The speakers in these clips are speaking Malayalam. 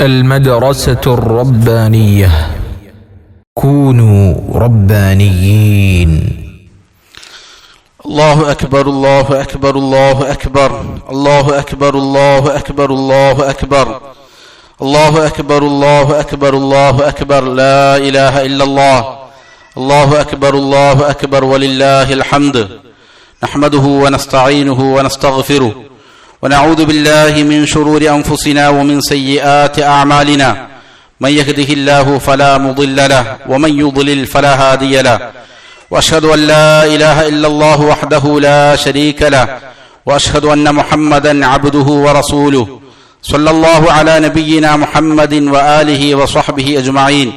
المدرسة الربانية كونوا ربانيين. الله أكبر الله أكبر الله أكبر الله أكبر الله أكبر الله أكبر الله أكبر الله أكبر الله أكبر لا إله إلا الله الله أكبر الله أكبر ولله الحمد نحمده ونستعينه ونستغفره ونعوذ بالله من شرور أنفسنا ومن سيئات أعمالنا من يهده الله فلا مضل له ومن يضلل فلا هادي له وأشهد أن لا إله إلا الله وحده لا شريك له وأشهد أن محمدا عبده ورسوله صلى الله على نبينا محمد وآله وصحبه أجمعين.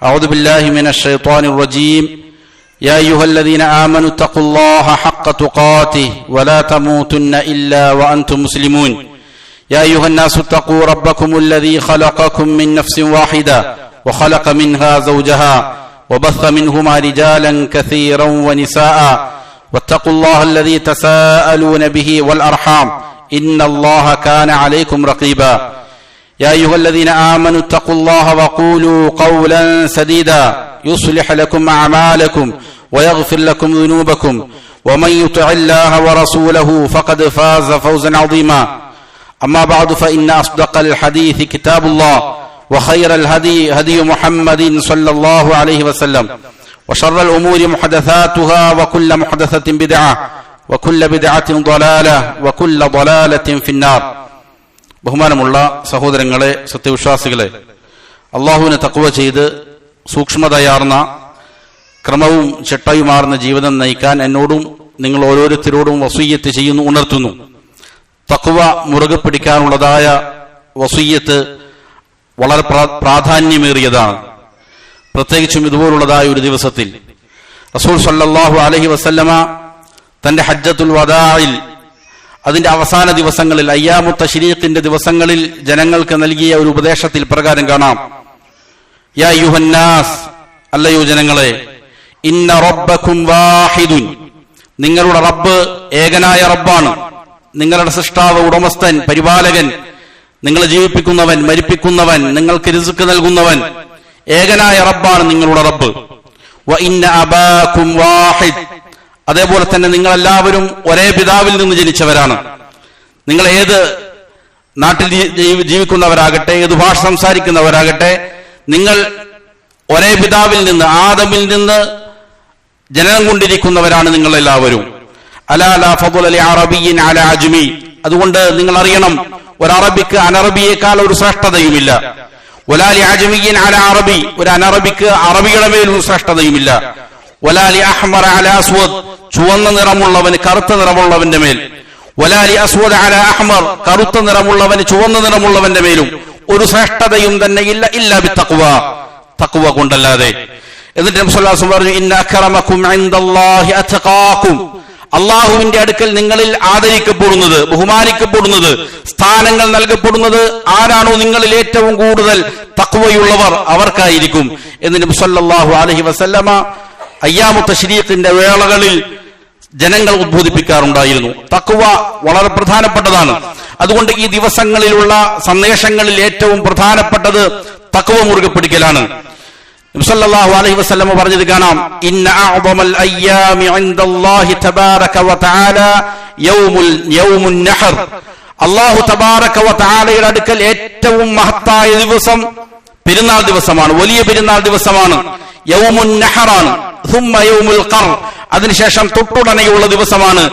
أعوذ بالله من الشيطان الرجيم. يا أيها الذين آمنوا اتقوا الله حق تقاته ولا تموتن إلا وأنتم مسلمون. يا أيها الناس اتقوا ربكم الذي خلقكم من نفس واحدة وخلق منها زوجها وبث منهما رجالا كثيرا ونساء واتقوا الله الذي تساءلون به والأرحام إن الله كان عليكم رقيبا. يا أيها الذين آمنوا اتقوا الله وقولوا قولا سديدا يصلح لكم أعمالكم ويغفر لكم ذنوبكم ومن يطع الله ورسوله فقد فاز فوزا عظيما. أما بعد فإن أصدق الحديث كتاب الله وخير الهدي هدي محمد صلى الله عليه وسلم وشر الأمور محدثاتها وكل محدثة بدعة وكل بدعة ضلالة وكل ضلالة في النار. ബഹുമാനമുള്ള സഹോദരങ്ങളെ, സത്യവിശ്വാസികളെ, അള്ളാഹുവിനെ തഖ്വ ചെയ്ത് സൂക്ഷ്മതയാർന്ന ക്രമവും ചിട്ടയുമാർന്ന ജീവിതം നയിക്കാൻ എന്നോടും നിങ്ങൾ ഓരോരുത്തരോടും വസീയത്ത് ചെയ്യുന്നു, ഉണർത്തുന്നു. തഖ്വ മുറുകെ പിടിക്കാനുള്ളതായ വസീയത്ത് വളരെ പ്രാധാന്യമേറിയതാണ്. പ്രത്യേകിച്ചും ഇതുപോലുള്ളതായ ഒരു ദിവസത്തിൽ റസൂൽ സല്ലല്ലാഹു അലൈഹി വസല്ലമ തന്റെ ഹജ്ജത്തുൽ വദാഇൽ, അതിന്റെ അവസാന ദിവസങ്ങളിൽ, അയ്യാമു തശ്രീഖിന്റെ ദിവസങ്ങളിൽ ജനങ്ങൾക്ക് നൽകിയ ഒരു ഉപദേശത്തിൽ പ്രകാരം കാണാം. യാ അയ്യുഹന്നാസ്, അല്ലയോ ജനങ്ങളെ, ഇന്ന റബ്ബക്കും വാഹിദുൻ, നിങ്ങളുടെ റബ്ബ് ഏകനായ റബ്ബാണ്. നിങ്ങളുടെ സൃഷ്ടാവ്, ഉടമസ്ഥൻ, പരിപാലകൻ, നിങ്ങളെ ജീവിപ്പിക്കുന്നവൻ, മരിപ്പിക്കുന്നവൻ, നിങ്ങൾക്ക് റിസ്ക് നൽകുന്നവൻ, ഏകനായ റബ്ബാണ് നിങ്ങളുടെ റബ്ബ്. വ ഇന്ന അബാക്കും വാഹിദ്, അതേപോലെ തന്നെ നിങ്ങളെല്ലാവരും ഒരേ പിതാവിൽ നിന്ന് ജനിച്ചവരാണ്. നിങ്ങൾ ഏത് നാട്ടിൽ ജീവിക്കുന്നവരാകട്ടെ, ഏത് ഭാഷ സംസാരിക്കുന്നവരാകട്ടെ, നിങ്ങൾ ഒരേ പിതാവിൽ നിന്ന്, ആദമിൽ നിന്ന് ജനനം കൊണ്ടിരിക്കുന്നവരാണ് നിങ്ങളെല്ലാവരും. അലാ ലാ ഫദ്ല ലി അറബിയ്യിൻ അലാ അജ്മി, അതുകൊണ്ട് നിങ്ങൾ അറിയണം, ഒരു അറബിക്ക് അനറബിയേക്കാൾ ഒരു ശ്രേഷ്ഠതയുമില്ല. വലാ ലി അജ്മിയ്യിൻ അലാ അറബി, ഒരു അനറബിക്ക് അറബിയുടെ മേൽ ഒരു ശ്രേഷ്ഠതയുമില്ല. വലാ ലി അഹ്മർ അലാ അസ്വദ്, ചുവന്ന നിറമുള്ളവന് കറുത്ത നിറമുള്ളവന്റെ മേൽ. വലാ ലി അസ്വദ് അലാ അഹ്മർ, കറുത്ത നിറമുള്ളവന് ചുവന്ന നിറമുള്ളവന്റെ മേലും ഒരു ശ്രേഷ്ഠതയും തന്നെ ഇല്ല, ഇല്ലാ ബിത്തഖ്വ, തഖ്വ കൊണ്ടല്ലാതെ. എന്നിട്ട് നബി സല്ലല്ലാഹു അലൈഹി വസല്ലം പറഞ്ഞു, ഇന്ന അക്രമക്കും ഇൻദല്ലാഹി അത്ഖാക്കും, അള്ളാഹുവിന്റെ അടുക്കൽ നിങ്ങളിൽ ആദരിക്കപ്പെടുന്നത്, ബഹുമാനിക്കപ്പെടുന്നത്, സ്ഥാനങ്ങൾ നൽകപ്പെടുന്നത് ആരാണോ നിങ്ങളിൽ ഏറ്റവും കൂടുതൽ തഖ്വയുള്ളവർ അവർക്കായിരിക്കും എന്ന് നബി സല്ലല്ലാഹു അലൈഹി വസല്ലമ അയ്യാമു തശ്രീഖിന്റെ വേളകളിൽ ജനങ്ങൾ ഉദ്ബോധിപ്പിക്കാറുണ്ടായിരുന്നു. തഖ്വ വളരെ പ്രധാനപ്പെട്ടതാണ്. അതുകൊണ്ട് ഈ ദിവസങ്ങളിലുള്ള സന്ദേശങ്ങളിൽ ഏറ്റവും പ്രധാനപ്പെട്ടത് തഖ്വ മുറുകെ പിടിക്കലാണ്. നബി സല്ലല്ലാഹു അലൈഹി വസല്ലം പറഞ്ഞത് കാണാം, ഇന്ന അഅ്ദമൽ അയ്യാമി ഇൻദല്ലാഹി തബാറക വ തആല യൗമുൻ നഹർ, അല്ലാഹു തബാറക വ തആലയുടെ അടുക്കൽ ഏറ്റവും മഹത്തായ ദിവസം പെരുന്നാൾ ദിവസമാണ്, വലിയ പെരുന്നാൾ ദിവസമാണ്. യൗമുൻ നഹറാണ്. ثم യൗമുൽ ഖർ, അതിനുശേഷം തൊട്ടുടനെയുള്ള ദിവസമാണ്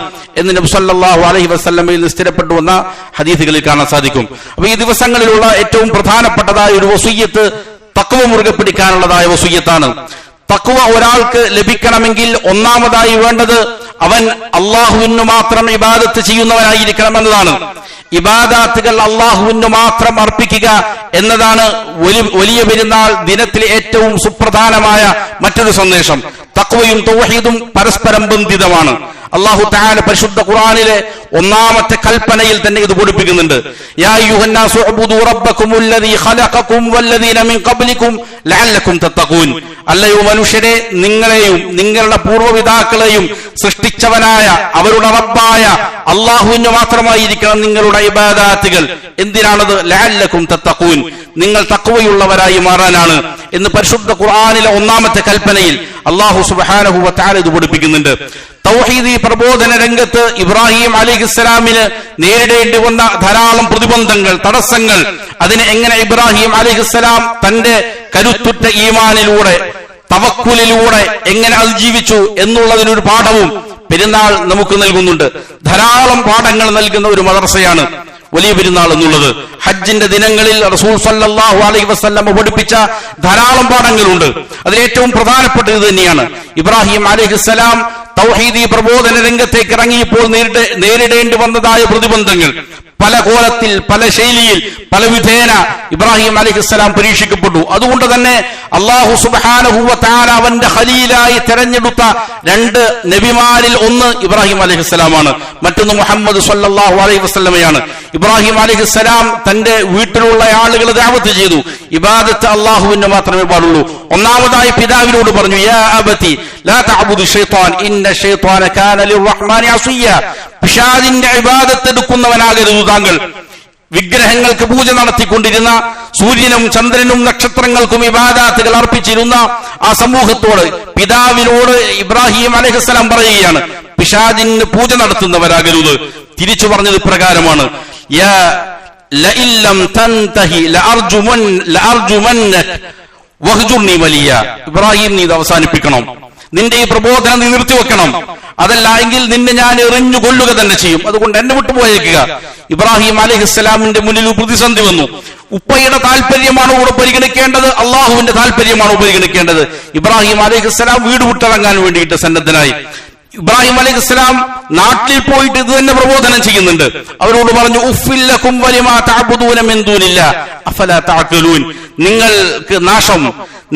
എന്ന് നബി സല്ലല്ലാഹു അലൈഹി വസല്ലമയിൽ സ്ഥിരപ്പെട്ടു വന്ന ഹദീസുകളിൽ കാണാൻ സാധിക്കും. അപ്പൊ ഈ ദിവസങ്ങളിലുള്ള ഏറ്റവും പ്രധാനപ്പെട്ടതായ ഒരു വസിയ്യത്ത് തഖ്വ മുറുകെ പിടിക്കാനുള്ളതായ വസിയ്യത്താണ്. തഖ്വ ഒരാൾക്ക് ലഭിക്കണമെങ്കിൽ ഒന്നാമതായി വേണ്ടത് അവൻ അള്ളാഹുവിന് മാത്രം ഇബാദത്ത് ചെയ്യുന്നവനായിരിക്കണം എന്നതാണ്. ഇബാദാത്തുകൾ അള്ളാഹുവിന് മാത്രം അർപ്പിക്കുക എന്നതാണ് വലിയ പെരുന്നാൾ ദിനത്തിലെ ഏറ്റവും സുപ്രധാനമായ മറ്റൊരു സന്ദേശം. തഖ്വയും തൗഹീദും പരസ്പരം ബന്ധിതമാണ്. അല്ലാഹു തആല പരിശുദ്ധ ഖുർആനിലെ ഒന്നാമത്തെ കൽപ്പനയിൽ തന്നെ ഇത് പഠിപ്പിക്കുന്നുണ്ട്. യാ അയ്യുഹന്നാസു ഉബ്ദു റബ്ബകുമുല്ലദീ ഖലഖകും വല്ലദീന മിൻ ഖബ്ലികും ലഅല്ലകും തത്തഖൂൻ. അല്ലയോ മനുഷ്യരെ, നിങ്ങളെയും നിങ്ങളുടെ പൂർവ്വപിതാക്കളെയും സൃഷ്ടിച്ചവനായ അവരുടെ റബ്ബായ അല്ലാഹുവിന് മാത്രമായിരിക്കണം നിങ്ങളുടെ ഇബാദാത്തുകൾ. എന്തിനാണത്? ലഅല്ലകും തത്തഖൂൻ, നിങ്ങൾ തഖ്വയുള്ളവരായി മാറാനാണ് എന്ന് പരിശുദ്ധ ഖുർആനിലെ ഒന്നാമത്തെ കൽപ്പനയിൽ അല്ലാഹു സുബ്ഹാനഹു വ തആല ഇത് പഠിപ്പിക്കുന്നുണ്ട്. തൗഹീദി പ്രബോധന രംഗത്ത് ഇബ്രാഹിം അലൈഹിസ്സലാമിന് നേരിടേണ്ടി വന്ന ധാരാളം പ്രതിബന്ധങ്ങൾ, തടസ്സങ്ങൾ, അതിനെ എങ്ങനെ ഇബ്രാഹിം അലൈഹിസ്സലാം തന്റെ കരുത്തുറ്റ ഈമാനിലൂടെ തവക്കുലിലൂടെ എങ്ങനെ അതിജീവിച്ചു എന്നുള്ളതിനൊരു പാഠവും പെരുന്നാൾ നമുക്ക് നൽകുന്നുണ്ട്. ധാരാളം പാഠങ്ങൾ നൽകുന്ന ഒരു മദ്രസയാണ് വലിയ പെരുന്നാൾ എന്നുള്ളത്. ഹജ്ജിന്റെ ദിനങ്ങളിൽ റസൂൽ സല്ലല്ലാഹു അലൈഹി വസല്ലം പഠിപ്പിച്ച ധാരാളം പാഠങ്ങളുണ്ട്. അതിലേറ്റവും പ്രധാനപ്പെട്ട ഇത് തന്നെയാണ്. ഇബ്രാഹിം അലൈഹിസ്സലാം തൗഹീദി പ്രബോധന രംഗത്തേക്ക് ഇറങ്ങിയപ്പോൾ നേരിടേണ്ടി വന്നതായ പ്രതിബന്ധങ്ങൾ പല കോലത്തിൽ, പല ശൈലിയിൽ, പല വിധേന ഇബ്രാഹിം അലൈഹിസ്സലാം പരീക്ഷിക്കപ്പെട്ടു. അതുകൊണ്ട് തന്നെ അല്ലാഹു സുബ്ഹാനഹു വ തആല അവന്റെ ഖലീലായി തെരഞ്ഞെടുത്ത രണ്ട് നബിമാരിൽ ഒന്ന് ഇബ്രാഹിം അലൈഹിസ്സലാമാണ്, മറ്റൊന്ന് മുഹമ്മദ് സ്വല്ലല്ലാഹു അലൈഹി വസല്ലമയാണ്. ഇബ്രാഹിം അലൈഹിസ്സലാം തന്റെ വീട്ടിലുള്ള ആളുകളെ ദഅവത്ത് ചെയ്തു. ഇബാദത്ത് അല്ലാഹുവിന് മാത്രമേ പാടുള്ളൂ. ഒന്നാമതായി പിതാവിനോട് പറഞ്ഞു, യാ അബതി ലാ തഅബുദു ശൈത്താൻ ഇന്ന ശൈത്താന കാന ലിർറഹ്മാനി അസിയ്യ. പിശാചിന്റെ ഇബാദത്ത് എടുക്കുന്നവനാകരുത് താങ്കൾ. വിഗ്രഹങ്ങൾക്ക് പൂജ നടത്തിക്കൊണ്ടിരുന്ന, സൂര്യനും ചന്ദ്രനും നക്ഷത്രങ്ങൾക്കും ഇബാദത്തുകൾ അർപ്പിച്ചിരുന്ന ആ സമൂഹത്തോട്, പിതാവിനോട് ഇബ്രാഹിം അലൈഹിസ്സലാം പറയുകയാണ്, പിശാചിന് പൂജ നടത്തുന്നവരാകരുത്. തിരിച്ചു പറഞ്ഞത് പ്രകാരമാണ്, യാ ലഇല്ലം തൻതഹി ലഅർജുമന്നക വഹ്ജുർനി വലിയ. ഇബ്രാഹിം, നീ ഇത് അവസാനിപ്പിക്കണം, നിന്റെ ഈ പ്രബോധനം നീ നിർത്തിവെക്കണം, അതല്ല എങ്കിൽ നിന്നെ ഞാൻ എറിഞ്ഞു കൊല്ലുക തന്നെ ചെയ്യും, അതുകൊണ്ട് എന്നെ വിട്ടുപോയേക്കുക. ഇബ്രാഹിം അലൈഹിസ്സലാമിന്റെ മുന്നിൽ പ്രതിസന്ധി വന്നു. ഉപ്പയുടെ താല്പര്യമാണോ ഇവിടെ പരിഗണിക്കേണ്ടത്, അള്ളാഹുവിന്റെ താല്പര്യമാണോ പരിഗണിക്കേണ്ടത്? ഇബ്രാഹിം അലൈഹിസ്സലാം വീട് വിട്ടിറങ്ങാൻ വേണ്ടിയിട്ട് സന്നദ്ധനായി. ഇബ്രാഹിം അലൈഹിസ്സലാം നാട്ടിൽ പോയിട്ട് ഇത് തന്നെ പ്രബോധനം ചെയ്യുന്നുണ്ട്. അവരോട് പറഞ്ഞു, ഉഫ്ഫില്ലകും വലിമാ തഅബുദൂന മിൻ ദൂനില്ലാ അഫലാ തഅഖിലൂൻ. നിങ്ങൾക്ക് നാശം,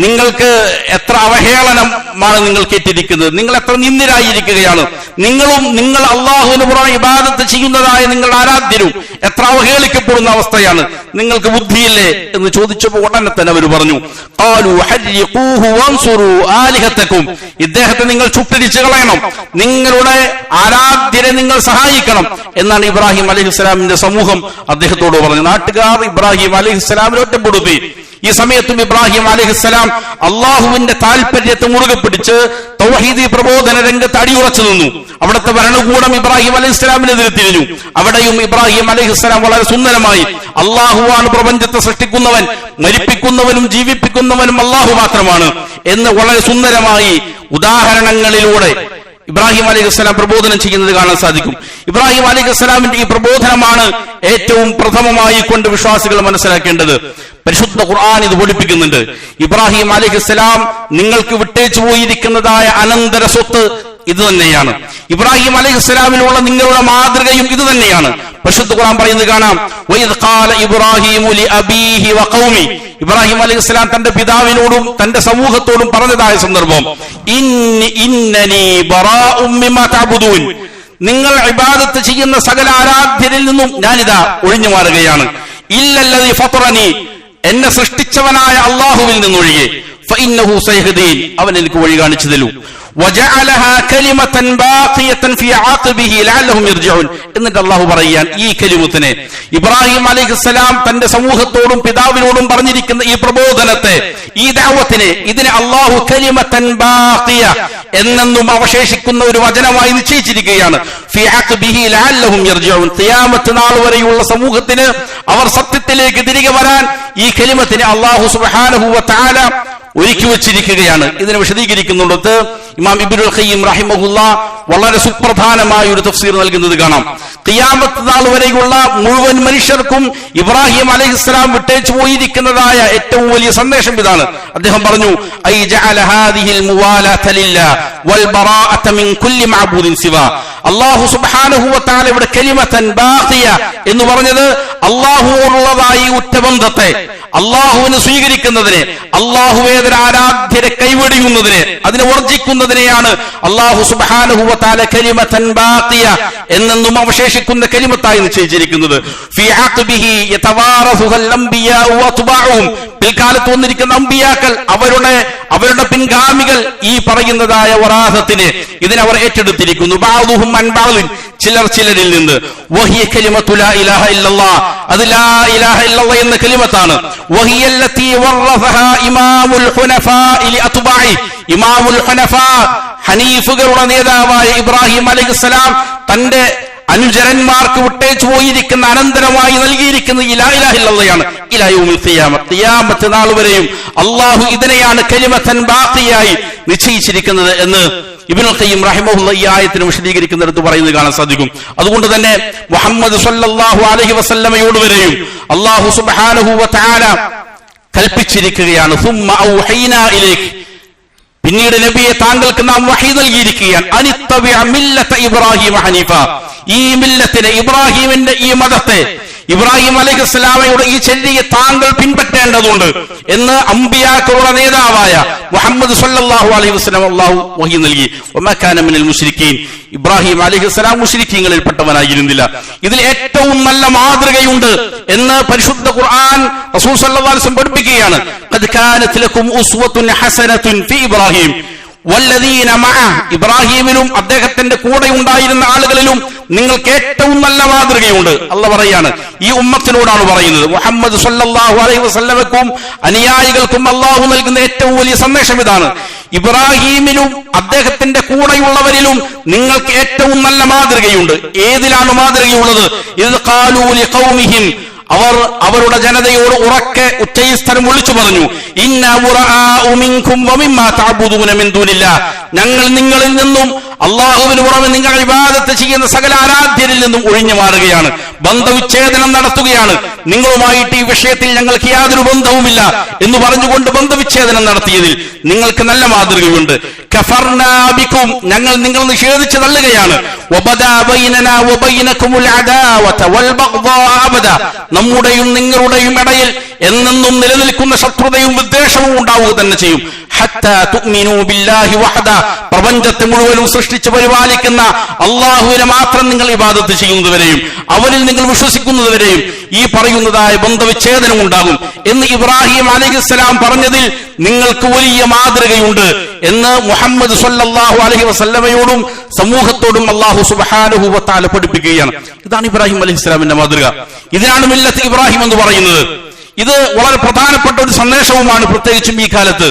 നിങ്ങൾക്ക് എത്ര അവഹേളനമാണ് നിങ്ങൾ കേട്ടിരിക്കുന്നത്, നിങ്ങൾ എത്ര നിന്ദരായിരിക്കുകയാണ്. നിങ്ങൾ അള്ളാഹുവിന് പുറമെ ഇബാദത്ത് ചെയ്യുന്നതായ നിങ്ങളുടെ ആരാധ്യരും എത്ര അവഹേളിക്കപ്പെടുന്ന അവസ്ഥയാണ്, നിങ്ങൾക്ക് ബുദ്ധിയില്ലേ എന്ന് ചോദിച്ചപ്പോൾ ഉടനെ തന്നെ അവർ പറഞ്ഞു, ഖാലൂ ഹരിഖൂഹു വൻസുറൂ ആലിഹതകും. ഇദ്ദേഹത്തെ നിങ്ങൾ ചുട്ടരിച്ചു കളയണം, നിങ്ങളുടെ ആരാധ്യരെ നിങ്ങൾ സഹായിക്കണം എന്നാണ് ഇബ്രാഹിം അലൈഹിസ്സലാമിന്റെ സമൂഹം അദ്ദേഹത്തോട് പറഞ്ഞു. നാട്ടുകാർ ഇബ്രാഹിം അലൈഹിസ്സലാമിനെ ഒറ്റപ്പെടുത്തി. ഈ സമയത്തും ഇബ്രാഹിം അലൈഹിസ്സലാം അള്ളാഹുവിന്റെ താല്പര്യത്തെ മുറുകെ പിടിച്ച് തൗഹീദി പ്രബോധന രംഗത്ത് അടിയുറച്ചു നിന്നു. അവിടുത്തെ ഭരണകൂടം ഇബ്രാഹിം അലൈഹിസ്സലാമിനെതിരെ തിരിഞ്ഞു. അവിടെയും ഇബ്രാഹിം അലൈഹിസ്സലാം വളരെ സുന്ദരമായി, അള്ളാഹുവാണ് പ്രപഞ്ചത്തെ സൃഷ്ടിക്കുന്നവൻ, മരിപ്പിക്കുന്നവനും ജീവിപ്പിക്കുന്നവനും അള്ളാഹു മാത്രമാണ് എന്ന് വളരെ സുന്ദരമായി ഉദാഹരണങ്ങളിലൂടെ ഇബ്രാഹിം അലൈഹിസ്സലാം പ്രബോധനം ചെയ്യുന്നത് കാണാൻ സാധിക്കും. ഇബ്രാഹിം അലൈഹിസ്സലാമിന്റെ ഈ പ്രബോധനമാണ് ഏറ്റവും പ്രഥമമായി കൊണ്ട് വിശ്വാസികൾ മനസ്സിലാക്കേണ്ടത്. പരിശുദ്ധ ഖുർആൻ ഇത് പഠിപ്പിക്കുന്നുണ്ട്. ഇബ്രാഹിം അലൈഹിസ്സലാം നിങ്ങൾക്ക് വിട്ടേച്ചു പോയിരിക്കുന്നതായ അനന്തര സ്വത്ത് ഇത് തന്നെയാണ്. ഇബ്രാഹിം അലൈഹിസ്സലാമിനുള്ള നിങ്ങളുടെ മാതൃകയും ഇത് തന്നെയാണ്. പരിശുദ്ധ ഖുർആൻ പറയുന്നത് കാണാം, വഇദ് ഖാല ഇബ്രാഹീമു ലിഅബീഹി വഖൗമി. ഇബ്രാഹിം അലൈഹിസ്സലാം തന്റെ പിതാവിനോടും തന്റെ സമൂഹത്തോടും പറഞ്ഞതായ സന്ദർഭം, ഇന്നനി ബറാഉം മിമ്മാ തഅബുദൂൻ. നിങ്ങൾ ഇബാദത്ത് ചെയ്യുന്ന സകല ആരാധ്യരിൽ നിന്നും ഞാനിതാ ഒഴിഞ്ഞു മാറുകയാണ്. ഇല്ലല്ലദീ ഫതറനി, എന്നെ സൃഷ്ടിച്ചവനായ അല്ലാഹുവിൽ നിന്നൊഴികെ, ഫഇന്നഹു സയഹ്ദീൻ, അവൻ എനിക്ക് വഴി കാണിച്ചു തരും. വജഅലഹാ കലിമതൻ ബാഖിയതൻ ഫീ ആഖിബിഹി ലഅല്ലഹും യർജിഊൻ. എന്നിട്ട് അല്ലാഹു പറയാൻ ഈ കലിമത്തിനെ, ഇബ്രാഹിം അലൈഹിസ്സലാം തന്റെ സമൂഹത്തോടും പിതാവിനോടും പറഞ്ഞിരിക്കുന്ന ഈ പ്രബോധനത്തെ, ഈ ദഅവത്തിനെ, ഇതിനെ അല്ലാഹു കലിമതൻ ബാഖിയ എന്നെന്നും അവശേഷിക്കുന്ന ഒരു വചനമായി നിശ്ചയിച്ചിരിക്കുകയാണ്. ഫീ ആഖിബിഹി ലഅല്ലഹും യർജിഊൻ. ഖിയാമത്ത് നാൾ വരെയുള്ള സമൂഹത്തിന് അവർ സത്യത്തിലേക്ക് തിരികെ വരാൻ ഈ കലിമത്തിനെ അല്ലാഹു സുബ്ഹാനഹു വ തആല ഒരുക്കി വച്ചിരിക്കുകയാണ്. ഇതിനെ വിശദീകരിക്കുന്നുള്ളത് ഇമാം ഇബ്നുൽ ഖയ്യിം റഹിമഹുല്ലാഹ് വളരെ സുപ്രധാനമായ ഒരു തഫ്സീർ നൽകുന്നത് കാണാം. ഖിയാമത്ത് നാൾ വരെയുള്ള മുഴുവൻ മനുഷ്യർക്കും ഇബ്രാഹിം അലൈഹിസ്സലാം വിട്ടേച്ചു പോയിരിക്കുന്നതായ ഏറ്റവും വലിയ സന്ദേശം ഇതാണ്. അദ്ദേഹം പറഞ്ഞു, ഐ ജഅല ഹാദിഹിൽ മുവാലാത ലില്ലാഹ് വൽ ബറാഅത മിൻ കുല്ലി മഅബൂദിൻ സിവാ. അല്ലാഹു സുബ്ഹാനഹു വ തആല ഇവിടെ കലിമതൻ ബാഖിയ എന്ന് പറഞ്ഞത് അള്ളാഹുവോടുള്ളതായി ഉറ്റബന്ധത്തെ അള്ളാഹുവിന് സ്വീകരിക്കുന്നതിനെ, അള്ളാഹുവേതര ആരാധ്യരെ കൈവെടിയുന്നതിനെ, അതിനെ വർജിക്കുന്നതിനെയാണ് അള്ളാഹു സുബ്ഹാനഹു വ തആല കലിമത്തൻ ബാഖിയ എന്നെന്നും അവശേഷിക്കുന്ന കലിമത്തായി നിശ്ചയിച്ചിരിക്കുന്നത്. ഫീ അഖ്ബിഹി യതവാറസുൽ അംബിയാ വ അത്ബാഉഹും, പിൽക്കാലത്ത് വന്നിരിക്കുന്ന അമ്പിയാക്കൾ അവരുടെ പിൻഗാമികൾ ഈ പറയുന്നതായ വറാസത്തിനെ ഇതിനവർ ഏറ്റെടുത്തിരിക്കുന്നു. ബഅദുഹും അൻ ബഅദിൻ, ചിലർ ചിലരിൽ നിന്ന്. വഹിയ കലിമത്തു ലാ ഇലാഹ ഇല്ലല്ലാഹ്, അത് ലാ ഇലാഹ ഇല്ലല്ലാഹ് എന്ന കലിമത്താണ്. വഹിയല്ലതി വറസഹാ ഇമാമുൽ ഹുനഫാ ലിഅത്ബാഇ, ഇമാമുൽ ഹുനഫാ ഹനീഫുകളുടെ നേതാവായ ഇബ്രാഹിം അലൈഹിസ്സലാം തന്റെ അനുചരന്മാർക്ക് വിട്ടേച്ചു പോയിരിക്കുന്ന അനന്തരമായി നൽകിയിരിക്കുന്ന ഈ ലാ ഇലാഹ ഇല്ലല്ലാഹയാണ് ഇലാ യൗമിൽ ഖിയാമത്ത്, ഖിയാമത്ത് നാൾ വരെയും അല്ലാഹു ഇതിനെയാണ് കലിമത്തൻ ബാഖിയായി നിശ്ചയിച്ചിരിക്കുന്നത് എന്ന് ഇബ്നുൽ ഖയ്യിം റഹിമഹുല്ലാഹ് ഈ ആയത്തിനെ വിശദീകരിക്കുന്നിടത്ത് പറയുന്നത് കാണാൻ സാധിക്കും. അതുകൊണ്ട് തന്നെ മുഹമ്മദ് സ്വല്ലല്ലാഹു അലൈഹി വസല്ലമയോട് വരെയും അല്ലാഹു സുബ്ഹാനഹു വ തആല കൽപ്പിച്ചിരിക്കുകയാണ്. സുമ്മ ഔഹൈനാ ഇലൈക്, പിന്നീട് നബിയെ താങ്കൾക്ക് നാം വഹി നൽകിയിരിക്കുകയാണ്. അനിത്തബിഅ മില്ലത ഇബ്രാഹിം ഹനീഫ, ഈ മില്ലത്തിനെ, ഇബ്രാഹിമിന്റെ ഈ മതത്തെ, ഇബ്രാഹിം അലൈഹിസ്സലാമയുടെ ഈ ചര്യയെ താങ്കൾ പിൻപറ്റേണ്ടതുണ്ട് എന്ന് അമ്പിയാക്കളുടെ നേതാവായ മുഹമ്മദ് സ്വല്ലല്ലാഹു അലൈഹി വസല്ലം അല്ലാഹു വഹി നൽകി. വമാ കാന മിനൽ മുശ്രിക്കീൻ, ഇബ്രാഹിം അലൈഹിസ്സലാം മുശ്രിക്കീങ്ങളിൽ പെട്ടവനായിരുന്നില്ല. ഇതിൽ ഏറ്റവും നല്ല മാതൃകയുണ്ട് എന്ന് പരിശുദ്ധ ഖുർആൻ റസൂൽ സ്വല്ലല്ലാഹു അലൈഹി വസല്ലം പഠിപ്പിക്കുകയാണ്. ഖദ് കാനത് ലക്കും ഉസ്വത്തുൻ ഹസനത്തുൻ ഫീ ഇബ്രാഹിം വല്ലദീന മഅഹ, ഇബ്രാഹിമിലും അദ്ദേഹത്തിന്റെ കൂടെ ഉണ്ടായിരുന്ന ആളുകളിലും നിങ്ങൾക്ക് ഏറ്റവും നല്ല മാതൃകയുണ്ട്. അല്ലാഹു പറയാണ്, ഈ ഉമ്മത്തിനോടാണ് പറയുന്നത്. മുഹമ്മദ് സ്വല്ലല്ലാഹു അലൈഹി വസല്ലമക്കും അനുയായികൾക്കും അല്ലാഹു നൽകുന്ന ഏറ്റവും വലിയ സന്ദേശം ഇതാണ്. ഇബ്രാഹിമിലും അദ്ദേഹത്തിന്റെ കൂടെയുള്ളവരിലും നിങ്ങൾക്ക് ഏറ്റവും നല്ല മാതൃകയുണ്ട്. ഏതിലാണ് മാതൃകയുള്ളത്? ഇത് ഖാലൂ ലിഖൗമിഹിം, അവർ അവരുടെ ജനതയോട് ഉറക്കെ ഉച്ചസ്ഥലം വിളിച്ചു പറഞ്ഞു, ഇന്നാ ബുറാഉ മിൻകും വമിമ്മാ തഅബുദൂന മിൻ ദൂനില്ലാഹ്, ഞങ്ങൾ നിങ്ങളിൽ നിന്നും അല്ലാഹുവിന് പുറമെ നിങ്ങൾ ഇബാദത്ത് ചെയ്യുന്ന സകല ആരാധ്യരിൽ നിന്നും ഒഴിഞ്ഞു മാറുകയാണ്, ബന്ധവിച്ഛേദനം നടത്തുകയാണ്. നിങ്ങളുമായിട്ട് ഈ വിഷയത്തിൽ ഞങ്ങൾക്ക് യാതൊരു ബന്ധവുമില്ല എന്ന് പറഞ്ഞുകൊണ്ട് ബന്ധവിച്ഛേദനം നടത്തിയതിൽ നിങ്ങൾക്ക് നല്ല മാതൃകയുണ്ട്. കഫർനാ ബികും, ഞങ്ങൾ നിങ്ങൾ നിഷേധിച്ച് തള്ളുകയാണ്. വബദാ ബൈനനാ വബൈനകുമുൽ അദാവത വൽ ബഗ്ദാ അബദാ, നമ്മുടെയും നിങ്ങളുടെയും ഇടയിൽ എന്നെന്നും നിലനിൽക്കുന്ന ശത്രുതയും വിദ്വേഷവും ഉണ്ടാവുക തന്നെ ചെയ്യും. ഹത്താ തുഅ്മിനൂ ബില്ലാഹി വഹദ, പ്രപഞ്ചത്തെ മുഴുവനും സൃഷ്ടിച്ച് പരിപാലിക്കുന്ന അല്ലാഹുവിനെ മാത്രം നിങ്ങൾ ഇബാദത്ത് ചെയ്യുന്നതുവരെയും അവനിൽ നിങ്ങൾ വിശ്വസിക്കുന്നതുവരെയും ഈ പറയുന്നതായ ബന്ധവിച്ഛേദനം ഉണ്ടാകും എന്ന് ഇബ്രാഹിം അലൈഹിസ്സലാം പറഞ്ഞതിൽ നിങ്ങൾക്ക് വലിയ മാതൃകയുണ്ട് എന്ന് മുഹമ്മദ് സ്വല്ലല്ലാഹു അലൈഹി വസല്ലമയോടും സമൂഹത്തോടും അല്ലാഹു സുബ്ഹാനഹു വ തആല പഠിപ്പിക്കുകയാണ്. ഇതാണ് ഇബ്രാഹിം അലൈഹിസ്സലാമിന്റെ മാതൃക. ഇതിനാണ് മില്ലത്ത് ഇബ്രാഹിം എന്ന് പറയുന്നത്. ഇത് വളരെ പ്രധാനപ്പെട്ട ഒരു സന്ദേശവുമാണ്. പ്രത്യേകിച്ചും ഈ കാലത്ത്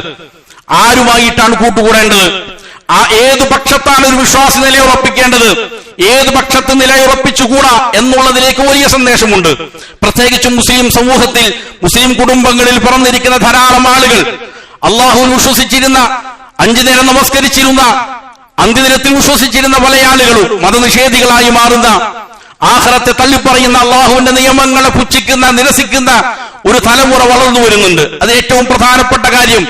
ആരുമായിട്ടാണ് കൂട്ടുകൂടേണ്ടത്, ഏതു പക്ഷത്താണ് ഒരു വിശ്വാസ നിലയുറപ്പിക്കേണ്ടത്, ഏത് പക്ഷത്ത് നിലയുറപ്പിച്ചുകൂടാ എന്നുള്ളതിലേക്ക് വലിയ സന്ദേശമുണ്ട്. പ്രത്യേകിച്ചും മുസ്ലിം സമൂഹത്തിൽ, മുസ്ലിം കുടുംബങ്ങളിൽ പിറന്നിരിക്കുന്ന ധാരാളം ആളുകൾ അള്ളാഹുവിൽ വിശ്വസിച്ചിരുന്ന, 5 നേരം നമസ്കരിച്ചിരുന്ന, അന്ത്യദിനത്തിൽ വിശ്വസിച്ചിരുന്ന പല ആളുകളും മതനിഷേധികളായി മാറുന്ന, ആഖിറത്തെ തള്ളിപ്പറയുന്ന, അള്ളാഹുവിന്റെ നിയമങ്ങളെ പുച്ഛിക്കുന്ന, നിരസിക്കുന്ന ഒരു തലമുറ വളർന്നു വരുന്നുണ്ട്. അത് ഏറ്റവും പ്രധാനപ്പെട്ട കാര്യം,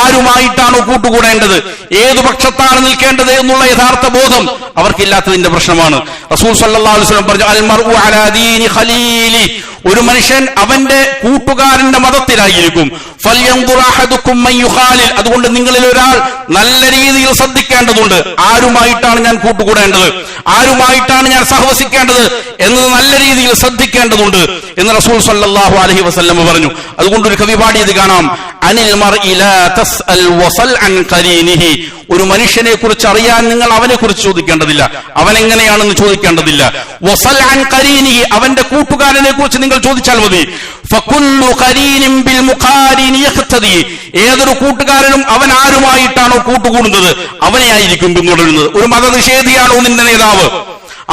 ആരുമായിട്ടാണ് കൂട്ടുകൂടേണ്ടത്, ഏതു പക്ഷത്താണ് നിൽക്കേണ്ടത് എന്നുള്ള യഥാർത്ഥ ബോധം അവർക്കില്ലാത്തതിന്റെ പ്രശ്നമാണ്. റസൂൽ സല്ലല്ലാഹു അലൈഹി വസല്ലം പറഞ്ഞു, അൽ മർഉ അലാ ദീനി ഖലീലി, ഒരു മനുഷ്യൻ അവന്റെ കൂട്ടുകാരന്റെ മതത്തിലായിരിക്കും. ഫൽയൻദുർ അഹദുക്കും മൻ യുഖാലിൽ, അതുകൊണ്ട് നിങ്ങളിൽ ഒരാൾ നല്ല രീതിയിൽ ശ്രദ്ധിക്കേണ്ടതുണ്ട്. ആരുമായിട്ടാണ് ഞാൻ കൂട്ടുകൂടേണ്ടത്, ആരുമായിട്ടാണ് ഞാൻ സഹവസിക്കേണ്ടത് എന്നത് നല്ല രീതിയിൽ ശ്രദ്ധിക്കേണ്ടതുണ്ട് എന്ന് റസൂൽ സല്ലല്ലാഹു അലൈഹി വസല്ലം പറഞ്ഞു. അതുകൊണ്ട് ഒരു കവി പാടിയത് കാണാം, അനിൽ മർഇ ലാ തസ്അൽ വസൽ അൻ ഖരീനിഹി, ഒരു മനുഷ്യനെ കുറിച്ച് അറിയാൻ നിങ്ങൾ അവനെ കുറിച്ച് ചോദിക്കേണ്ടതില്ല, അവൻ എങ്ങനെയാണെന്ന് ചോദിക്കേണ്ടതില്ല. വസൽ അൻ ഖരീനിഹി, അവന്റെ കൂട്ടുകാരനെ കുറിച്ച് നിങ്ങൾ ചോദിച്ചാൽ മതി. ഫകുല്ലു ഖരീനിൻ ബിൽ മുഖാരിനി യഖ്തദി, ഏതൊരു കൂട്ടുകാരനും അവൻ ആരുമായിട്ടാണോ കൂട്ടുകൂടുന്നത് അവനെ ആയിരിക്കും പിന്തുടരുന്നത്. ഒരു മതനിഷേധിയാണോ നിന്റെ നേതാവ്,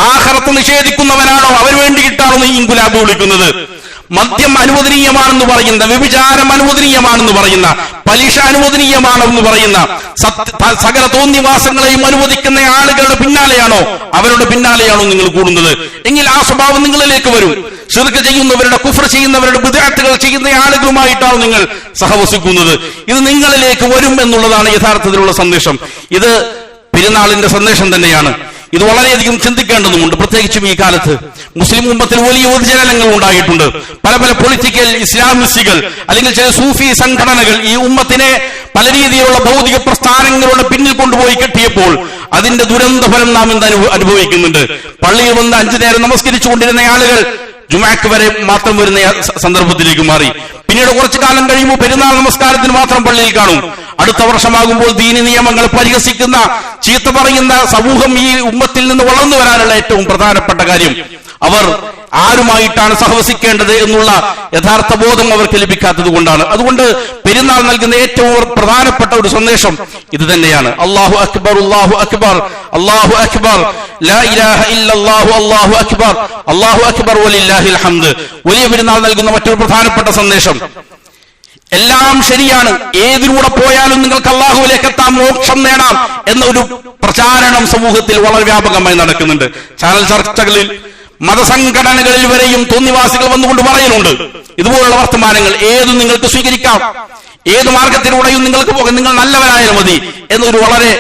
ആഖിറത്ത് നിഷേധിക്കുന്നവനാണോ, അവന് വേണ്ടിയിട്ടാണോ നീ ഇൻകുലാബ് വിളിക്കുന്നത്? മദ്യം അനുവദനീയമാണെന്ന് പറയുന്ന, വ്യഭിചാരം അനുവദനീയമാണെന്ന് പറയുന്ന, പലിശ അനുവദനീയമാണെന്ന് പറയുന്ന, സകല തോന്നിവാസങ്ങളെയും അനുവദിക്കുന്ന ആളുകളുടെ പിന്നാലെയാണോ, അവരുടെ പിന്നാലെയാണോ നിങ്ങൾ കൂടുന്നത്? എങ്കിൽ ആ സ്വഭാവം നിങ്ങളിലേക്ക് വരും. ശിർക്ക് ചെയ്യുന്നവരുടെ, കുഫ്ർ ചെയ്യുന്നവരുടെ, ബിദ്അത്തുകൾ ചെയ്യുന്ന ആളുകളുമായിട്ടാണ് നിങ്ങൾ സഹവസിക്കുന്നത്. ഇത് നിങ്ങളിലേക്ക് വരും എന്നുള്ളതാണ് യഥാർത്ഥത്തിലുള്ള സന്ദേശം. ഇത് പെരുന്നാളിന്റെ സന്ദേശം തന്നെയാണ്. ഇത് വളരെയധികം ചിന്തിക്കേണ്ടതുണ്ട്. പ്രത്യേകിച്ചും ഈ കാലത്ത് മുസ്ലിം ഉമ്മത്തിൽ വലിയ വ്യതിചലനങ്ങൾ ഉണ്ടായിട്ടുണ്ട്. പല പല പൊളിറ്റിക്കൽ ഇസ്ലാമിസ്റ്റുകൾ അല്ലെങ്കിൽ ചില സൂഫി സംഘടനകൾ ഈ ഉമ്മത്തിനെ പല രീതിയിലുള്ള ഭൗതിക പ്രസ്ഥാനങ്ങളുടെ പിന്നിൽ കൊണ്ടുപോയി കെട്ടിയപ്പോൾ അതിന്റെ ദുരന്ത ഫലം നാം ഇന്ന് അനുഭവിക്കുന്നുണ്ട്. പള്ളിയിൽ വന്ന് 5 നേരം നമസ്കരിച്ചുകൊണ്ടിരുന്ന ആളുകൾ ജുമാക്ക് വരെ മാത്രം വരുന്ന സന്ദർഭത്തിലേക്ക് മാറി. പിന്നീട് കുറച്ചു കാലം കഴിയുമ്പോൾ പെരുന്നാൾ നമസ്കാരത്തിന് മാത്രം പള്ളിയിൽ കാണും. അടുത്ത വർഷമാകുമ്പോൾ ദീനി നിയമങ്ങൾ പരിഹസിക്കുന്ന, ചീത്ത പറയുന്ന സമൂഹം ഈ ഉമ്മത്തിൽ നിന്ന് വളർന്നു വരാനുള്ള ഏറ്റവും പ്രധാനപ്പെട്ട കാര്യം അവർ ആരുമായിട്ടാണ് സഹവസിക്കേണ്ടത് എന്നുള്ള യഥാർത്ഥ ബോധം അവർക്ക് ലഭിക്കാത്തത് കൊണ്ടാണ്. അതുകൊണ്ട് പെരുന്നാൾ നൽകുന്ന ഏറ്റവും പ്രധാനപ്പെട്ട ഒരു സന്ദേശം ഇത് തന്നെയാണ്. അല്ലാഹു അക്ബർ, അല്ലാഹു അക്ബർ, അല്ലാഹു അക്ബർ, ലാ ഇലാഹ ഇല്ലല്ലാഹു, അല്ലാഹു അക്ബർ, അല്ലാഹു അക്ബർ വലില്ലാഹിൽ ഹംദ്. വലിയ പെരുന്നാൾ നൽകുന്ന മറ്റൊരു പ്രധാനപ്പെട്ട സന്ദേശം എല്ലാം ശരിയാണ്, ഏതിലൂടെ പോയാലും നിങ്ങൾക്ക് അല്ലാഹുവിലേക്ക് എത്താം, മോക്ഷം നേടാം എന്ന ഒരു പ്രചാരണം സമൂഹത്തിൽ വളരെ വ്യാപകമായി നടക്കുന്നുണ്ട്. ചാനൽ ചർച്ചകളിൽ മതസംഘടനകളിൽ വരെയും തോന്നിവാസികൾ വന്നുകൊണ്ട് പറയുന്നുണ്ട് ഇതുപോലുള്ള വർത്തമാനങ്ങൾ. ഏതും നിങ്ങൾക്ക് സ്വീകരിക്കാം, ഏത് മാർഗത്തിലൂടെയും നിങ്ങൾക്ക് പോകാം, നിങ്ങൾ നല്ലവരായാലും മതി എന്നൊരു വളരെ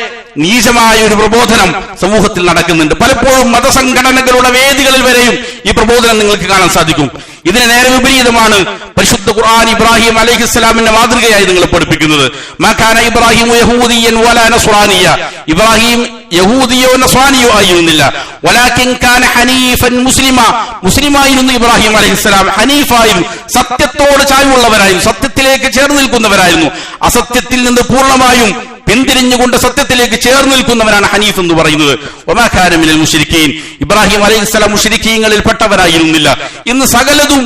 നീചമായ ഒരു പ്രബോധനം സമൂഹത്തിൽ നടക്കുന്നുണ്ട്. പലപ്പോഴും മതസംഘടനകളുടെ വേദികളിൽ വരെയും ഈ പ്രബോധനം നിങ്ങൾക്ക് കാണാൻ സാധിക്കും. ഇതിന് നേരെ വിപരീതമാണ് പരിശുദ്ധ ഖുർആൻ ഇബ്രാഹിം അലൈഹിസ്സലാമിന്റെ മാതൃകയായി നിങ്ങൾ പഠിപ്പിക്കുന്നത്. മാ കാന ഇബ്രാഹിം യഹൂദിയൻ വലാ നസ്റാനിയ, ഇബ്രാഹിം യഹൂദിയോ നസ്റാനിയോ ആയിരുന്നില്ല. വലാകിൻ കാന ഹനീഫൻ മുസ്ലിമ, മുസ്ലിമായിരുന്നു ഇബ്രാഹിം അലൈഹിസ്സലാം. ഹനീഫായിരുന്നു, സത്യത്തോട് ചായ്വുള്ളവരായിരുന്നു, സത്യത്തിലേക്ക് ചേർന്ന് നിൽക്കുന്നവരായിരുന്നു. അസത്യത്തിൽ നിന്ന് പൂർണ്ണമായും പിന്തിരിഞ്ഞുകൊണ്ട് സത്യത്തിലേക്ക് ചേർന്ന് നിൽക്കുന്നവരാണ് ഹനീഫ് എന്ന് പറയുന്നത്. വമാ കാന മിനൽ മുശ്രിക്കീൻ, ഇബ്രാഹിം അലൈഹിസ്സലാം മുശ്രിക്കീങ്ങളിൽ പെട്ടവരായിരുന്നില്ല. ഇന്ന് സകലതും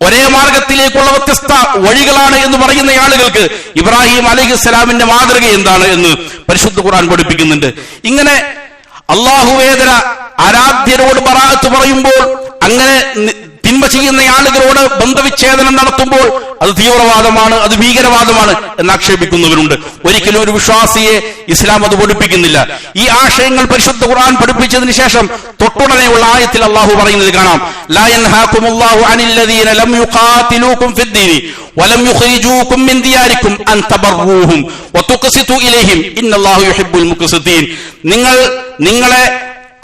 ഒരേ മാർഗത്തിലേക്കുള്ള വ്യത്യസ്ത വഴികളാണ് എന്ന് പറയുന്ന ആളുകൾക്ക് ഇബ്രാഹിം അലൈഹിസ്സലാമിന്റെ മാതൃക എന്താണ് എന്ന് പരിശുദ്ധ ഖുർആൻ പഠിപ്പിക്കുന്നുണ്ട്. ഇങ്ങനെ അല്ലാഹുവേതര ആരാധ്യരോട് ബറാഅത്ത് പറയുമ്പോൾ, അങ്ങനെ തിന്മ ചെയ്യുന്ന ആളുകളോട് ബന്ധവിച്ഛേദനം നടത്തുമ്പോൾ അത് തീവ്രവാദമാണ്, അത് ഭീകരവാദമാണ് എന്ന് ആക്ഷേപിക്കുന്നവരുണ്ട്. ഒരിക്കലും ഒരു വിശ്വാസിയെ ഇസ്ലാം അത് പഠിപ്പിക്കുന്നില്ല. ഈ ആശയങ്ങൾ പരിശുദ്ധ ഖുർആൻ പഠിപ്പിച്ചതിന് ശേഷം തൊട്ടുടനെയുള്ള ആയത്തിൽ അല്ലാഹു പറയുന്നത് കാണാം. ലാ യൻഹാകുമുല്ലാഹു അനില്ലദീന ലം യുഖാതിലൂകും ഫിദ്ദീനി വലം യുഖ്രിജൂകും മിൻ ദിയാരികും അൻ തബറൂഹും വതുഖ്സിതു ഇലൈഹിം ഇന്നല്ലാഹു യുഹിബ്ബുൽ മുഖ്സിതീൻ. നിങ്ങളെ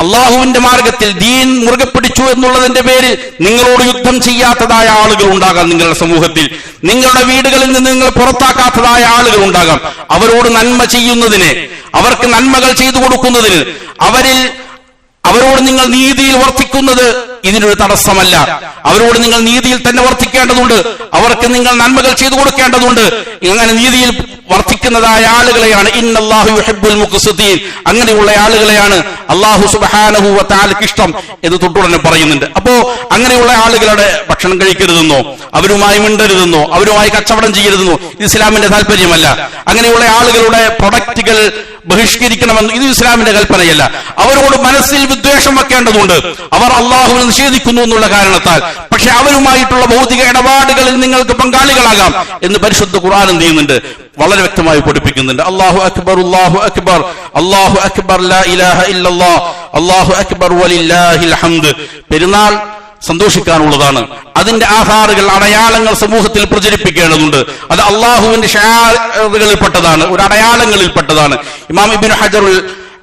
അള്ളാഹുവിന്റെ മാർഗത്തിൽ ദീൻ മുറുകെ പിടിച്ചു എന്നുള്ളതിന്റെ പേരിൽ നിങ്ങളോട് യുദ്ധം ചെയ്യാത്തതായ ആളുകൾ ഉണ്ടാകാം നിങ്ങളുടെ സമൂഹത്തിൽ. നിങ്ങളുടെ വീടുകളിൽ നിന്ന് നിങ്ങൾ പുറത്താക്കാത്തതായ ആളുകൾ ഉണ്ടാകാം. അവരോട് നന്മ ചെയ്യുന്നതിന്, അവർക്ക് നന്മകൾ ചെയ്തു കൊടുക്കുന്നതിന്, അവരോട് നിങ്ങൾ നീതിയിൽ വർത്തിക്കുന്നത് ഇതിനൊരു തടസ്സമല്ല. അവരോട് നിങ്ങൾ നീതിയിൽ തന്നെ വർത്തിക്കേണ്ടതുണ്ട്. അവർക്ക് നിങ്ങൾ നന്മകൾ ചെയ്തു കൊടുക്കേണ്ടതുണ്ട്. ഇങ്ങനെ നീതിയിൽ വർത്തിക്കുന്നതായ ആളുകളെയാണ് ഇന്നല്ലാഹു യുഹിബ്ബുൽ മുഖ്സിതീൻ, അങ്ങനെയുള്ള ആളുകളെയാണ് അല്ലാഹു സുബ്ഹാനഹു വ തആലയ്ക്ക് ഇഷ്ടം എന്ന് തൊട്ടുടനെ പറയുന്നുണ്ട്. അപ്പോ അങ്ങനെയുള്ള ആളുകളുടെ ഭക്ഷണം കഴിക്കരുതെന്നോ, അവരുമായി മിണ്ടരുതെന്നോ, അവരുമായി കച്ചവടം ചെയ്യരുതെന്നോ ഇസ്ലാമിന്റെ താല്പര്യമല്ല. അങ്ങനെയുള്ള ആളുകളുടെ പ്രൊഡക്റ്റുകൾ ബഹിഷ്കരിക്കണമെന്ന് ഇത് ഇസ്ലാമിന്റെ കൽപ്പനയല്ല. അവരോട് മനസ്സിൽ വിദ്വേഷം വെക്കേണ്ടതുണ്ട്. അവർ അള്ളാഹുവിനെ നിഷേധിക്കുന്നു എന്നുള്ള കാരണത്താൽ. പക്ഷെ അവരുമായിട്ടുള്ള ഭൗതിക ഇടപാടുകളിൽ നിങ്ങൾക്ക് പങ്കാളികളാകാം എന്ന് പരിശുദ്ധ ഖുർആൻ എന്ത് ചെയ്യുന്നുണ്ട്, വളരെ വ്യക്തമായി പഠിപ്പിക്കുന്നുണ്ട്. അല്ലാഹു അക്ബർ, അല്ലാഹു അക്ബർ, അല്ലാഹു അക്ബർ, ലാ ഇലാഹ ഇല്ലല്ലാഹ്, അല്ലാഹു അക്ബർ വലില്ലാഹിൽ ഹംദ്. പെരുന്നാൾ സന്തോഷിക്കാനുള്ളതാണ്. അതിന്റെ ആധാറുകൾ, അടയാളങ്ങൾ സമൂഹത്തിൽ പ്രചരിപ്പിക്കേണ്ടതുണ്ട്. അത് അള്ളാഹുവിന്റെ ഷാറുകളിൽപ്പെട്ടതാണ്, ഒരു അടയാളങ്ങളിൽപ്പെട്ടതാണ്. ഇമാം ഇബ്നു ഹജറുൽ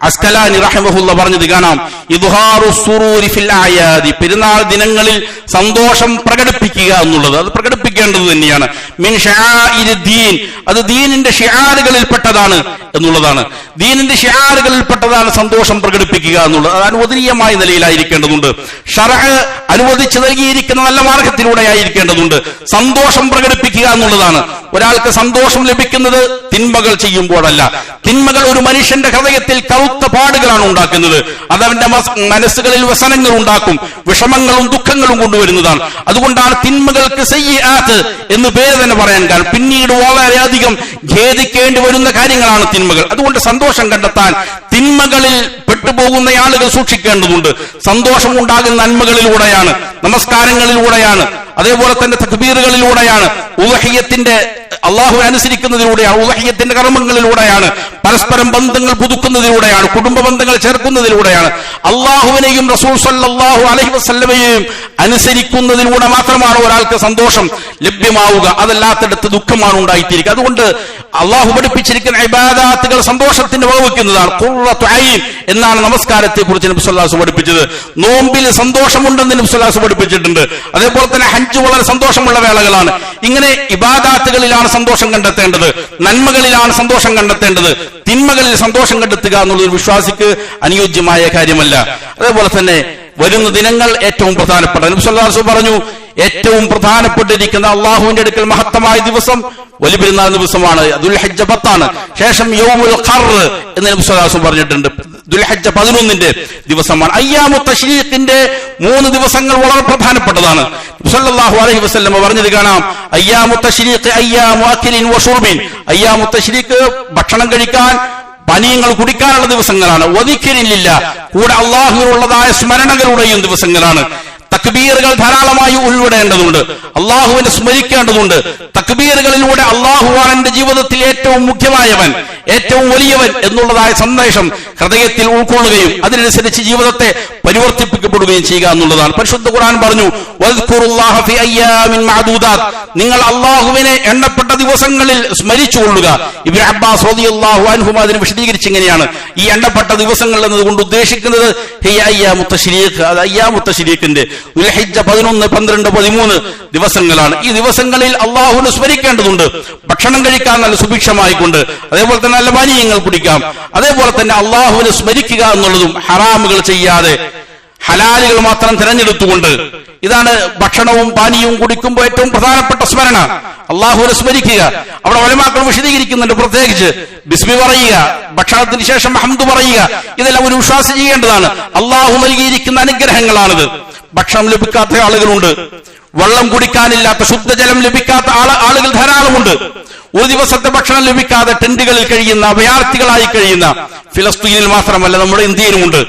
അസ്കലാനി റഹിമഹുല്ലാ പറഞ്ഞത് കാണാം. ഇദ്ഹാറു സുറൂരി ഫിൽ അയാദി, പെരുന്നാൾ ദിനങ്ങളിൽ സന്തോഷം പ്രകടിപ്പിക്കുക എന്നുള്ളത് അത് പ്രകടിപ്പിക്കേണ്ടത് തന്നെയാണ്. മിൻ ഷആഇരിദ്ദീൻ, അത് ദീനിന്റെ ഷിആറുകളിൽപ്പെട്ടതാണ് എന്നുള്ളതാണ്. ദീനിന്റെ ഷിആറുകളിൽപ്പെട്ടതാണ് സന്തോഷം പ്രകടിപ്പിക്കുക എന്നുള്ളത്. അത് അനുവദനീയമായ നിലയിലായിരിക്കേണ്ടതുണ്ട്. ശർഅ് അനുവദിച്ചു നൽകിയിരിക്കുന്ന നല്ല മാർഗത്തിലൂടെ ആയിരിക്കേണ്ടതുണ്ട്. സന്തോഷം പ്രകടിപ്പിക്കുക എന്നുള്ളതാണ്. ഒരാൾക്ക് സന്തോഷം ലഭിക്കുന്നത് തിന്മകൾ ചെയ്യുമ്പോഴല്ല. തിന്മകൾ ഒരു മനുഷ്യന്റെ ഹൃദയത്തിൽ കറുത്ത പാടുകളാണ് ഉണ്ടാക്കുന്നത്. അതവന്റെ മനസ്സുകളിൽ വ്യസനങ്ങൾ ഉണ്ടാക്കും, വിഷമങ്ങളും ദുഃഖങ്ങളും കൊണ്ടുവരുന്നതാണ്. അതുകൊണ്ടാണ് തിന്മകൾക്ക് സയ്യിആത്ത് എന്ന് പേര് തന്നെ പറയാൻ കാരണം. പിന്നീട് വളരെയധികം ഖേദിക്കേണ്ടി വരുന്ന കാര്യങ്ങളാണ് തിന്മകൾ. അതുകൊണ്ട് സന്തോഷം കണ്ടെത്താൻ തിന്മകളിൽ പെട്ടുപോകുന്ന ആളുകൾ സൂക്ഷിക്കേണ്ടതുണ്ട്. സന്തോഷം ഉണ്ടാകുന്ന നന്മകളിലൂടെയാണ്, നമസ്കാരങ്ങളിലൂടെയാണ്, അതേപോലെ തന്നെ തക്ബീറുകളിലൂടെയാണ്, ഉളഹിയത്തിന്റെ അള്ളാഹു അനുസരിക്കുന്നതിലൂടെയാണ്, ഉളഹിയത്തിന്റെ കർമ്മങ്ങളിലൂടെയാണ്, പരസ്പരം ബന്ധങ്ങൾ പുതുക്കുന്നതിലൂടെയാണ്, കുടുംബ ബന്ധങ്ങൾ ചേർക്കുന്നതിലൂടെയാണ്, അള്ളാഹുവിനെയും റസൂൽ സല്ലല്ലാഹു അലൈഹി വസല്ലമയെയും അനുസരിക്കുന്നതിലൂടെ മാത്രമാണ് ഒരാൾക്ക് സന്തോഷം ലഭ്യമാവുക. അതല്ലാത്തിടത്ത് ദുഃഖമാണ് ഉണ്ടായിത്തീരുക. അതുകൊണ്ട് അള്ളാഹു പഠിപ്പിച്ചിരിക്കുന്ന ഇബാദാത്തുകൾ സന്തോഷത്തിന് വകവെക്കുന്നതാണ്. ഖുർറത്തു ഐൻ എന്നാണ് നമസ്കാരത്തെ കുറിച്ച് നബി സല്ലല്ലാഹു അലൈഹി വസല്ലം പഠിപ്പിച്ചത്. നോമ്പിൽ സന്തോഷമുണ്ടെന്ന് നബി സല്ലല്ലാഹു അലൈഹി വസല്ലം പഠിപ്പിച്ചിട്ടുണ്ട്. അതേപോലെ തന്നെ ഹജ്ജ് വളരെ സന്തോഷമുള്ള വേളകളാണ്. ഇങ്ങനെ ഇബാദാത്തുകളിലാണ് സന്തോഷം കണ്ടെത്തേണ്ടത്, നന്മകളിലാണ് സന്തോഷം കണ്ടെത്തേണ്ടത്. തിന്മകളിൽ സന്തോഷം കണ്ടെത്തുക എന്നുള്ളൊരു വിശ്വാസിക്ക് അനുയോജ്യമായ കാര്യമല്ല. അതേപോലെ തന്നെ വരുന്ന ദിനങ്ങൾ ഏറ്റവും പ്രധാനപ്പെട്ട, നബി സല്ലല്ലാഹു അലൈഹി വസല്ലം പറഞ്ഞു, ഏറ്റവും പ്രധാനപ്പെട്ടിരിക്കുന്ന അള്ളാഹുവിന്റെ അടുക്കൽ മഹത്തമായ ദിവസം വലിയ പെരുന്നാൾ ദിവസമാണ്. ദുൽഹജ്ജ 10 ശേഷം യൗമുൽ ഖർർ എന്ന് നബി സല്ലല്ലാഹു അലൈഹി വസല്ലം പറഞ്ഞിട്ടുണ്ട്. ദുൽഹജ്ജ 11 ദിവസമാണ്. അയ്യാമു തശ്രീഖിന്റെ 3 ദിവസങ്ങൾ വളരെ പ്രധാനപ്പെട്ടതാണ്. നബി സല്ലല്ലാഹു അലൈഹി വസല്ലം പറഞ്ഞത് കാണാം, അയ്യാമു തശ്രീഖ് അയ്യാമു അക്ലിൻ വശുർബിൻ. അയ്യാമു തശ്രീഖ് ഭക്ഷണം കഴിക്കാൻ, പാനീയങ്ങൾ കുടിക്കാനുള്ള ദിവസങ്ങളാണ്. വദിക്രില്ല, കൂടെ അള്ളാഹുവിനുള്ളതായ സ്മരണകളുടെയും ദിവസങ്ങളാണ്. തക്ബീറുകൾ ധാരാളമായി ഉൾവിടേണ്ടതുണ്ട്, അള്ളാഹുവിനെ സ്മരിക്കേണ്ടതുണ്ട്. തക്ബീറുകളിലൂടെ അള്ളാഹുവാണ് എന്റെ ജീവിതത്തിൽ ഏറ്റവും മുഖ്യമായവൻ, ഏറ്റവും വലിയവൻ എന്നുള്ളതായ സന്ദേശം ഹൃദയത്തിൽ ഉൾക്കൊള്ളുകയും അതിനനുസരിച്ച് ജീവിതത്തെ പരിവർത്തിപ്പിക്കപ്പെടുകയും ചെയ്യുക എന്നുള്ളതാണ്. പരിശുദ്ധ ഖുർആൻ പറഞ്ഞു, വദ്കുറുല്ലാഹ ഫി അയ്യാമിൻ മഅദൂദാത്ത്, നിങ്ങൾ അള്ളാഹുവിനെ എണ്ണപ്പെട്ട ദിവസങ്ങളിൽ സ്മരിച്ചുകൊള്ളുക. ഇബ്നു അബ്ബാസ് റളിയല്ലാഹു അൻഹുമ അതിനെ വിശദീകരിച്ച് ഇങ്ങനെയാണ്, ഈ എണ്ണപ്പെട്ട ദിവസങ്ങൾ എന്നതുകൊണ്ട് ഉദ്ദേശിക്കുന്നത് ഹിയ അയ്യാമു തശ്രീഖ്, അത് അയ്യാമു തശ്രീഖിന്റെ ദുൽഹിജ്ജ 11, 12, 13 ദിവസങ്ങളാണ്. ഈ ദിവസങ്ങളിൽ അള്ളാഹുവിനെ സ്മരിക്കേണ്ടതുണ്ട്. ഭക്ഷണം കഴിക്കാൻ നല്ല സുഭിക്ഷമായിക്കൊണ്ട്, അതേപോലെ തന്നെ നല്ല പാനീയങ്ങൾ കുടിക്കാം. അതേപോലെ തന്നെ അള്ളാഹുവിനെ സ്മരിക്കുക എന്നുള്ളതും ഹറാമുകൾ ചെയ്യാതെ ഹലാലുകൾ മാത്രം തിരഞ്ഞെടുത്തുകൊണ്ട്, ഇതാണ് ഭക്ഷണവും പാനീയവും കുടിക്കുമ്പോൾ ഏറ്റവും പ്രധാനപ്പെട്ട സ്മരണ, അള്ളാഹുവിനെ സ്മരിക്കുക. അവിടെ ഉലമാക്കൾ വിശദീകരിക്കുന്നുണ്ട്, പ്രത്യേകിച്ച് ബിസ്മി പറയുക, ഭക്ഷണത്തിന് ശേഷം ഹംദ് പറയുക. ഇതെല്ലാം ഒരു വിശ്വാസി ചെയ്യേണ്ടതാണ്. അള്ളാഹു നൽകിയിരിക്കുന്ന അനുഗ്രഹങ്ങളാണിത്. ഭക്ഷണം ലഭിക്കാത്ത ആളുകളുണ്ട്, വെള്ളം കുടിക്കാനില്ലാത്ത, ശുദ്ധജലം ലഭിക്കാത്ത ആളുകൾ ധാരാളമുണ്ട്. ഒരു ദിവസത്തെ ഭക്ഷണം ലഭിക്കാതെ ടെന്റുകളിൽ കഴിയുന്ന, അഭയാർത്ഥികളായി കഴിയുന്ന ഫിലസ്തീനിൽ മാത്രമല്ല നമ്മുടെ ഇന്ത്യയിലുമുണ്ട്.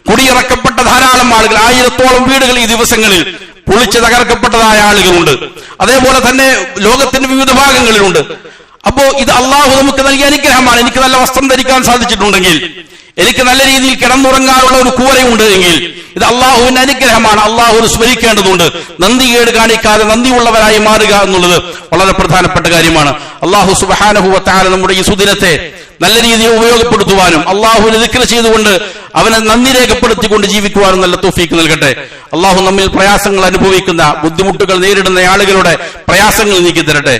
കുടിയിറക്കപ്പെട്ട ധാരാളം ആളുകൾ, 1000-ഓളം വീടുകൾ ഈ ദിവസങ്ങളിൽ പൊളിച്ച് തകർക്കപ്പെട്ടതായ ആളുകളുണ്ട്. അതേപോലെ തന്നെ ലോകത്തിന്റെ വിവിധ ഭാഗങ്ങളിലുണ്ട്. അപ്പോ ഇത് അള്ളാഹു നമുക്ക് നൽകിയ അനുഗ്രഹമാണ്. എനിക്ക് നല്ല വസ്ത്രം ധരിക്കാൻ സാധിച്ചിട്ടുണ്ടെങ്കിൽ, എനിക്ക് നല്ല രീതിയിൽ കിടന്നുറങ്ങാനുള്ള ഒരു കൂരയുണ്ട് എങ്കിൽ, ഇത് അള്ളാഹുവിന്റെ അനുഗ്രഹമാണ്. അള്ളാഹുവിനെ സ്മരിക്കേണ്ടതുണ്ട്. നന്ദികേട് കാണിക്കാതെ നന്ദിയുള്ളവരായി മാറുക എന്നുള്ളത് വളരെ പ്രധാനപ്പെട്ട കാര്യമാണ്. അള്ളാഹു സുബ്ഹാനഹു വ തആല നമ്മുടെ ഈ സുദിനത്തെ നല്ല രീതിയിൽ ഉപയോഗപ്പെടുത്തുവാനും അള്ളാഹുവിനെ ദിക്ർ ചെയ്തുകൊണ്ട് അവനെ നന്ദി രേഖപ്പെടുത്തിക്കൊണ്ട് ജീവിക്കുവാനും നല്ല തൗഫീക്ക് നൽകട്ടെ. അള്ളാഹു നമ്മിൽ പ്രയാസങ്ങൾ അനുഭവിക്കുന്ന, ബുദ്ധിമുട്ടുകൾ നേരിടുന്ന ആളുകളുടെ പ്രയാസങ്ങൾ നീക്കി തരട്ടെ.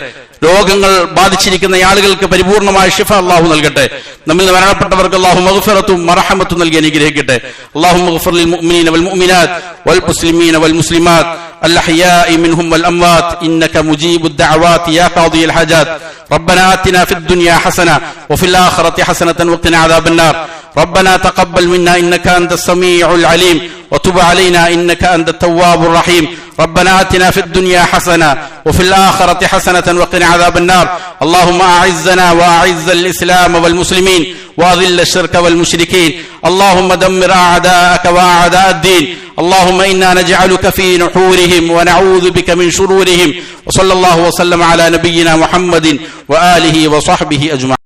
രോഗങ്ങൾ ബാധിച്ചിരിക്കുന്ന ആളുകൾക്ക് പരിപൂർണമായ ശിഫ അള്ളാഹു നൽകട്ടെ. നമ്മിൽ നിന്ന് മരണപ്പെട്ടവർക്ക് അള്ളാഹു മഗ്ഫിറത്തും മർഹമത്തും നൽകി അനുഗ്രഹിക്കട്ടെ. അല്ലാഹുമ്മ ഗ്ഫിർ ലിൽ മുഅ്മിനീന വൽ മുഅ്മിനാത്ത് വൽ മുസ്ലിമീന വൽ മുസ്ലിമാത്ത് الأحياء منهم والأموات إنك مجيب الدعوات يا قاضي الحاجات. ربنا آتنا في الدنيا حسنة وفي الآخرة حسنة وقنا عذاب النار. ربنا تقبل منا إنك أنت السميع العليم وتب علينا إنك أنت التواب الرحيم. ربنا آتنا في الدنيا حسنة وفي الآخرة حسنة وقنا عذاب النار. اللهم أعزنا وأعز الإسلام والمسلمين وأذل الشرك والمشركين. اللهم دمر أعداءك وأعداء الدين. اللهم إنا نجعلك في نحورهم ونعوذ بك من شرورهم. وصلى الله وسلم على نبينا محمد وآله وصحبه أجمعين.